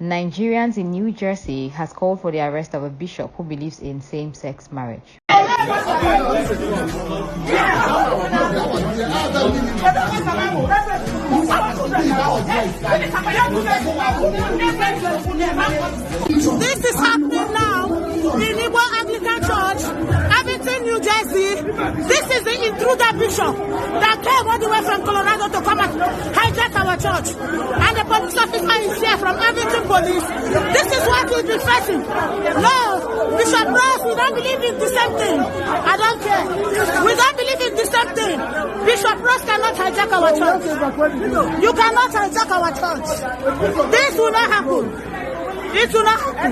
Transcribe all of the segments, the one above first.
Nigerians in New Jersey has called for the arrest of a bishop who believes in same-sex marriage. This is happening now in Igbo Anglican Church, Abington, New Jersey. This is the intruder bishop that came all the way from Colorado to come and hijack our church. And the police officer is here from Abington Police. This is what he's been facing. No, Bishop Ross, we don't believe in the same thing. I don't care. We don't believe in the same thing. Bishop Ross cannot hijack our church. You cannot hijack our church. This will not happen. It will not happen.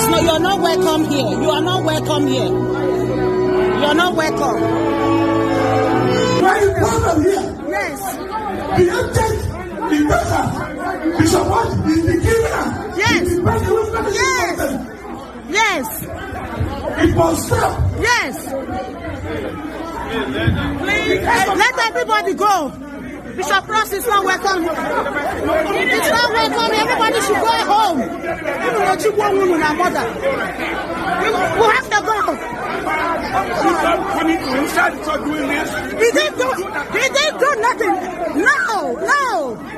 You are not welcome here. You are not welcome here. You are not welcome. Why you come here? Yes. The agent, the person, Bishop what? Is the criminal. Yes. Yes. Yes. It must stop. Yes. Let everybody go. Bishop Ross is not welcome. It's not welcome. Everybody should go home. Even though you want women and mother. We have to go. He didn't do nothing. No.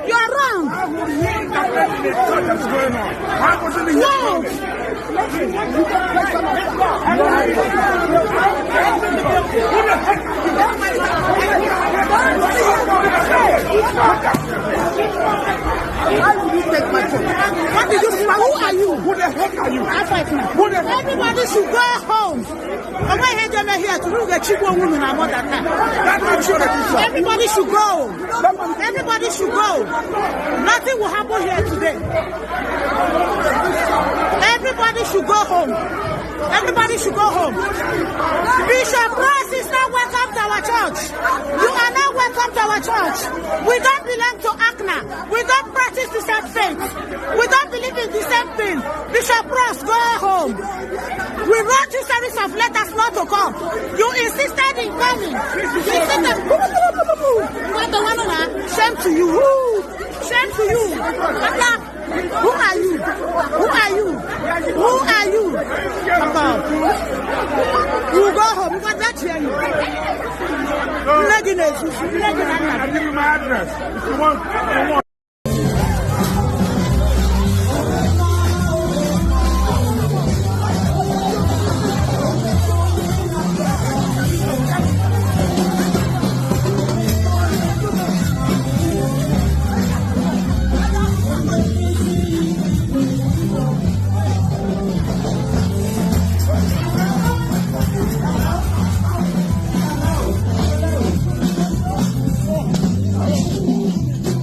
You are wrong. No. How did you take my phone? What did you say? Who are you? Who the heck are you? Everybody should go home. I'm here to look at cheap women and mother. Everybody should go. Everybody should go. Nothing will happen here today. Everybody should go home. Everybody should go home. Bishop Ross is not welcome to our church. You are not welcome to our church. We don't belong to ACNA. We don't practice the same faith. We don't believe in the same thing. Bishop Ross, go home. We wrote you series of letters not to come. You insisted in coming. You insisted. Shame to you. Shame to you. Who are you? Who are you? Who are you? You go home. You got that here. I'll give you my address if you want.